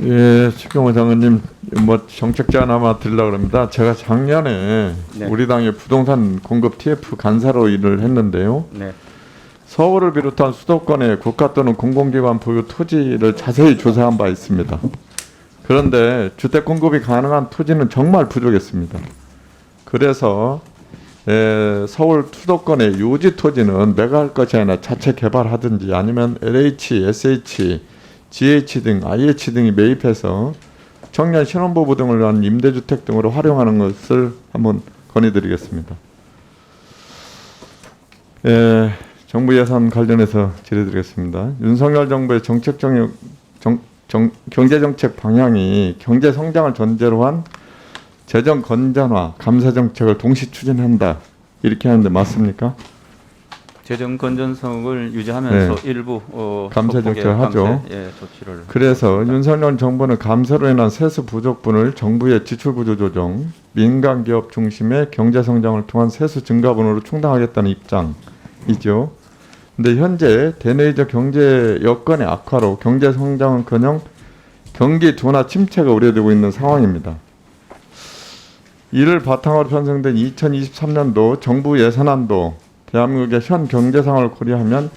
예, 최경호 장관님, 뭐 정책 제안 하나 드리려고 합니다. 제가 작년에 네. 우리 당의 부동산 공급 TF 간사로 일을 했는데요. 네. 서울을 비롯한 수도권의 국가 또는 공공기관 보유 토지를 자세히 조사한 바 있습니다. 그런데 주택 공급이 가능한 토지는 정말 부족했습니다. 그래서 서울 수도권의 요지 토지는 매각할 것이 아니라 자체 개발하든지 아니면 LH, SH, GH 등 IH 등이 매입해서 청년 신혼부부 등을 위한 임대주택 등으로 활용하는 것을 한번 건의드리겠습니다. 정부 예산 관련해서 질의드리겠습니다. 윤석열 정부의 경제정책 방향이 경제 성장을 전제로 한 재정 건전화, 감세 정책을 동시 추진한다. 이렇게 하는데 맞습니까? 재정 건전성을 유지하면서 일부 감세 정책을 하죠. 조치를. 그래서 윤석열 정부는 감세로 인한 세수 부족분을 정부의 지출 구조 조정, 민간 기업 중심의 경제 성장을 통한 세수 증가분으로 충당하겠다는 입장이죠. 근데 현재 대내적 경제 여건의 악화로 경제 성장은커녕 경기 둔화 침체가 우려되고 있는 상황입니다. 이를 바탕으로 편성된 2023년도 정부 예산안도 대한민국의 현 경제 상황을 고려하면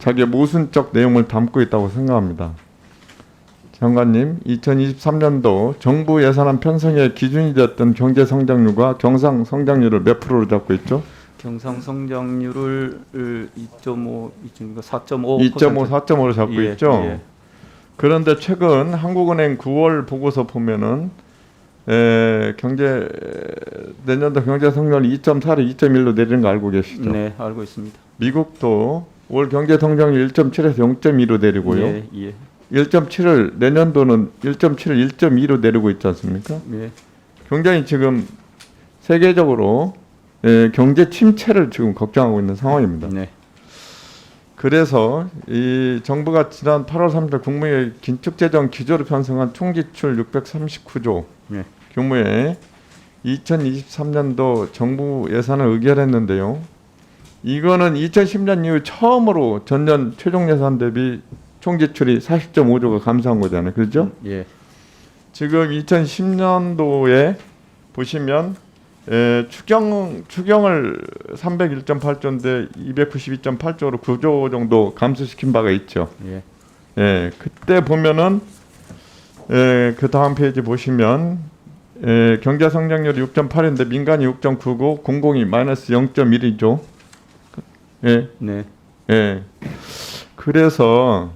자기의 모순적 내용을 담고 있다고 생각합니다. 장관님, 2023년도 정부 예산안 편성의 기준이 되었던 경제 성장률과 경상 성장률을 몇 프로로 잡고 있죠? 경상 성장률을 2.5, 4.5%, 2.5, 4.5로 잡고 있죠. 그런데 최근 한국은행 9월 보고서 보면은 내년도 경제 성장률 2.4로 2.1로 내리는 거 알고 계시죠? 네, 알고 있습니다. 미국도 올 경제 성장률 1.7에서 0.2로 내리고요. 예. 1.7을 내년도는 1.7을 1.2로 내리고 있지 않습니까? 네. 굉장히 지금 세계적으로 경제 침체를 지금 걱정하고 있는 상황입니다. 네. 그래서 이 정부가 지난 8월 3일 국무회의 긴축재정 기조로 편성한 총지출 639조 네. 규모의 2023년도 정부 예산을 의결했는데요. 이거는 2010년 이후 처음으로 전년 최종 예산 대비 총지출이 40.5조가 감소한 거잖아요. 그렇죠? 예. 지금 2010년도에 보시면 추경을 301.8조인데 292.8조로 9조 정도 감소시킨 바가 있죠. 예. 그때 보면은 그 다음 페이지 보시면 경제 성장률이 6.8인데 민간이 6.9고 공공이 마이너스 0.1이죠. 네. 그래서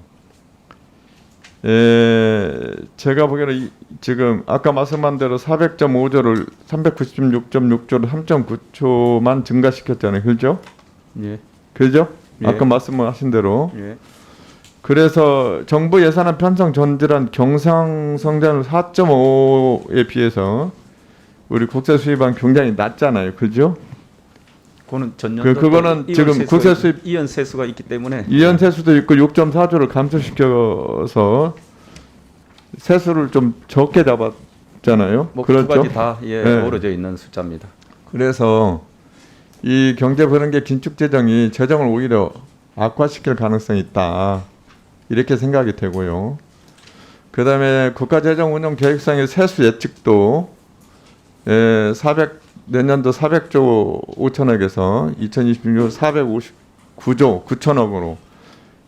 제가 보기에는 지금 아까 말씀한 대로 400.5조를 396.6조를 3.9초만 증가시켰잖아요. 그죠? 예. 그죠? 예. 아까 말씀하신 대로. 예. 그래서 정부 예산안 편성 전제한 경상 성장률 4.5에 비해서 우리 국세 수입은 굉장히 낮잖아요. 그죠? 그거는 전년도 그거는 지금 국세 수입 이연 세수가 있기 때문에 이연 세수도 있고 6.4조를 감소시켜서 세수를 좀 적게 잡았잖아요. 뭐 그렇죠? 두 가지 다 어우러져 있는 숫자입니다. 그래서 이 경제 불안계 긴축 재정이 재정을 오히려 악화시킬 가능성이 있다. 이렇게 생각이 되고요. 그다음에 국가재정운영계획상의 세수 예측도 내년도 400조 5천억에서 2026년 459조 9천억으로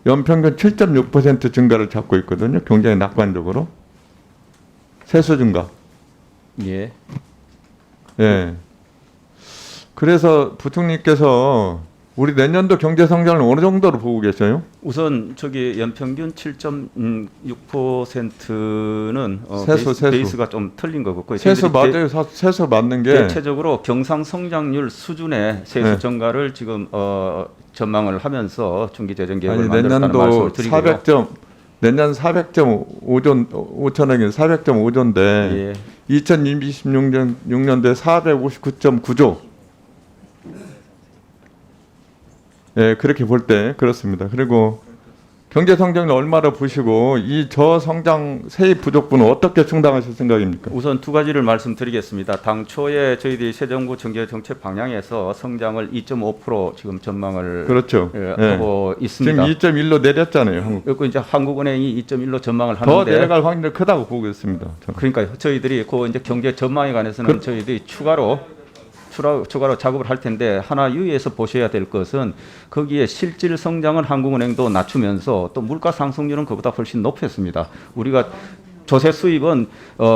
연평균 7.6% 증가를 잡고 있거든요. 굉장히 낙관적으로. 세수 증가. 예. 그래서 부총리께서 우리 내년도 경제 성장을 어느 정도로 보고 계세요? 우선 저기 연평균 7.6%는 세수. 베이스가 좀 틀린 거 같고요. 세수 맞아요. 세수 맞는 게 대체적으로 경상 성장률 수준의 세수 증가를 지금 전망을 하면서 중기 재정 계획을 만들었다는 말씀을 드리고요. 내년 5천억이 400.5조인데 2026년도에 459.9조. 그렇게 볼 때 그렇습니다. 그리고 경제 성장률 얼마를 보시고 이 저성장 세입 부족분은 어떻게 충당하실 생각입니까? 우선 두 가지를 말씀드리겠습니다. 당초에 저희들이 새 정부 경제 정책 방향에서 성장을 2.5% 지금 전망을 그렇죠. 하고 있습니다. 지금 2.1로 내렸잖아요. 한국. 그리고 이제 한국은행이 2.1로 전망을 더 하는데 내려갈 확률이 크다고 보고 있습니다. 저는. 그러니까 저희들이 그 이제 경제 전망에 관해서는 저희들이 추가로 작업을 할 텐데 하나 유의해서 보셔야 될 것은 거기에 실질 성장은 한국은행도 낮추면서 또 물가 상승률은 그보다 훨씬 높였습니다. 우리가 조세 수입은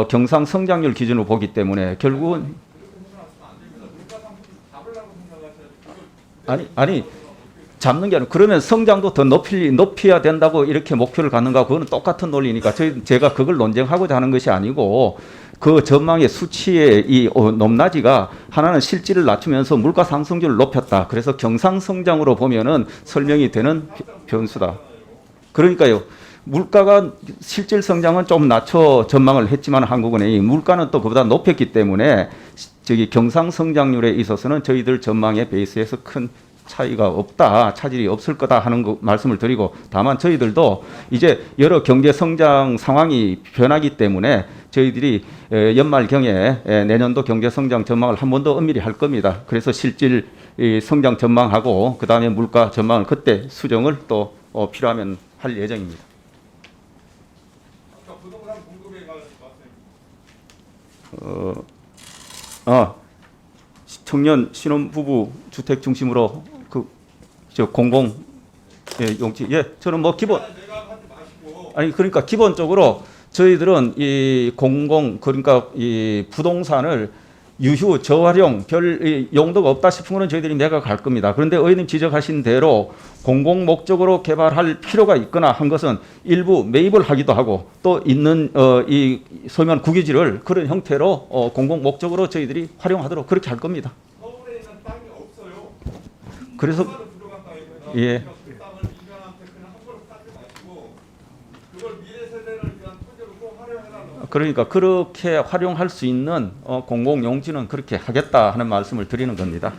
경상 성장률 기준으로 보기 때문에 결국은 아니 잡는 게 아니라 그러면 성장도 더 높여야 된다고 이렇게 목표를 갖는가 그거는 똑같은 논리니까 제가 그걸 논쟁하고자 하는 것이 아니고 그 전망의 수치의 이 높낮이가 하나는 실질을 낮추면서 물가 상승률을 높였다. 그래서 경상 성장으로 보면은 설명이 되는 변수다. 그러니까요. 물가가 실질 성장은 좀 낮춰 전망을 했지만 한국은행이 물가는 또 그보다 높였기 때문에 저기 경상 성장률에 있어서는 저희들 전망의 베이스에서 큰 차이가 없다, 차질이 없을 거다 하는 거 말씀을 드리고 다만 저희들도 이제 여러 경제 성장 상황이 변하기 때문에 저희들이 연말경에 내년도 경제 성장 전망을 한 번 더 엄밀히 할 겁니다. 그래서 실질 성장 전망하고 그 다음에 물가 전망을 그때 수정을 또 필요하면 할 예정입니다. 아까 부동산 공급에 관해서 청년 신혼부부 주택 중심으로 공공 용지 저는 뭐 기본 아니 그러니까 기본적으로 저희들은 이 공공 그러니까 이 부동산을 유휴 저활용 별 용도가 없다 싶은 거는 저희들이 매각할 겁니다. 그런데 의원님 지적하신 대로 공공 목적으로 개발할 필요가 있거나 한 것은 일부 매입을 하기도 하고 또 있는 이 소면 국유지를 그런 형태로 공공 목적으로 저희들이 활용하도록 그렇게 할 겁니다. 서울에 있는 땅이 없어요. 그래서 부족한 땅이고요. 예. 그 땅을 민간한테 그냥 함부로 따지 마시고 그걸 미래 세대를 위한 토지로 꼭 활용해달라고. 그러니까 그렇게 활용할 수 있는 공공 용지는 그렇게 하겠다 하는 말씀을 드리는 겁니다.